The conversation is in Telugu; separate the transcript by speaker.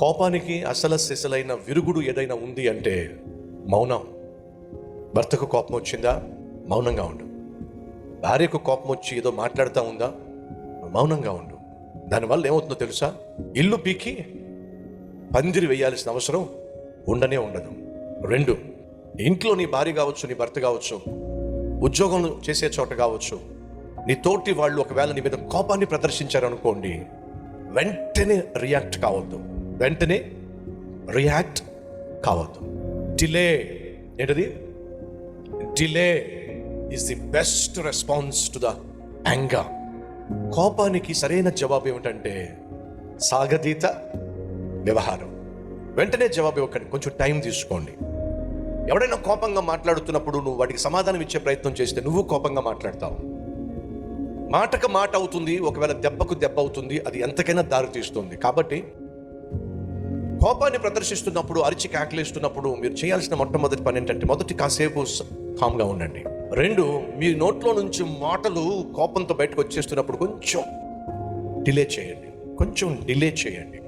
Speaker 1: కోపానికి అసలు సిసలైన విరుగుడు ఏదైనా ఉంది అంటే మౌనం. భర్తకు కోపం వచ్చిందా, మౌనంగా ఉండు. భార్యకు కోపం వచ్చి ఏదో మాట్లాడుతూ ఉందా, మౌనంగా ఉండు. దానివల్ల ఏమవుతుందో తెలుసా? ఇల్లు పీకి పందిరి వేయాల్సిన అవసరం ఉండనే ఉండదు. 2, ఇంట్లో నీ భార్య కావచ్చు, నీ భర్త కావచ్చు, ఉద్యోగం చేసే చోట కావచ్చు, నీ తోటి వాళ్ళు ఒకవేళ నీ మీద కోపాన్ని ప్రదర్శించారనుకోండి, వెంటనే రియాక్ట్ కావద్దు. డిలే ఏంటది? Delay is the best response to the anger. కోపానికి సరైన జవాబు ఏమిటంటే సాగతీత వ్యవహారం. వెంటనే జవాబు ఇవ్వకండి, కొంచెం టైం తీసుకోండి. ఎవడైనా కోపంగా మాట్లాడుతున్నప్పుడు నువ్వు వాడికి సమాధానం ఇచ్చే ప్రయత్నం చేస్తే నువ్వు కోపంగా మాట్లాడతావు. మాటకు మాట అవుతుంది, ఒకవేళ దెబ్బకు దెబ్బ అవుతుంది. అది ఎంతకైనా దారి తీస్తుంది. కాబట్టి కోపాన్ని ప్రదర్శిస్తున్నప్పుడు, అరిచి కేకలేస్తున్నప్పుడు మీరు చేయాల్సిన మొట్టమొదటి పని ఏంటంటే, మొదటి కాసేపు కామ్గా ఉండండి. 2, మీ నోట్లో నుంచి మాటలు కోపంతో బయటకు వచ్చేస్తున్నప్పుడు కొంచెం డిలే చేయండి.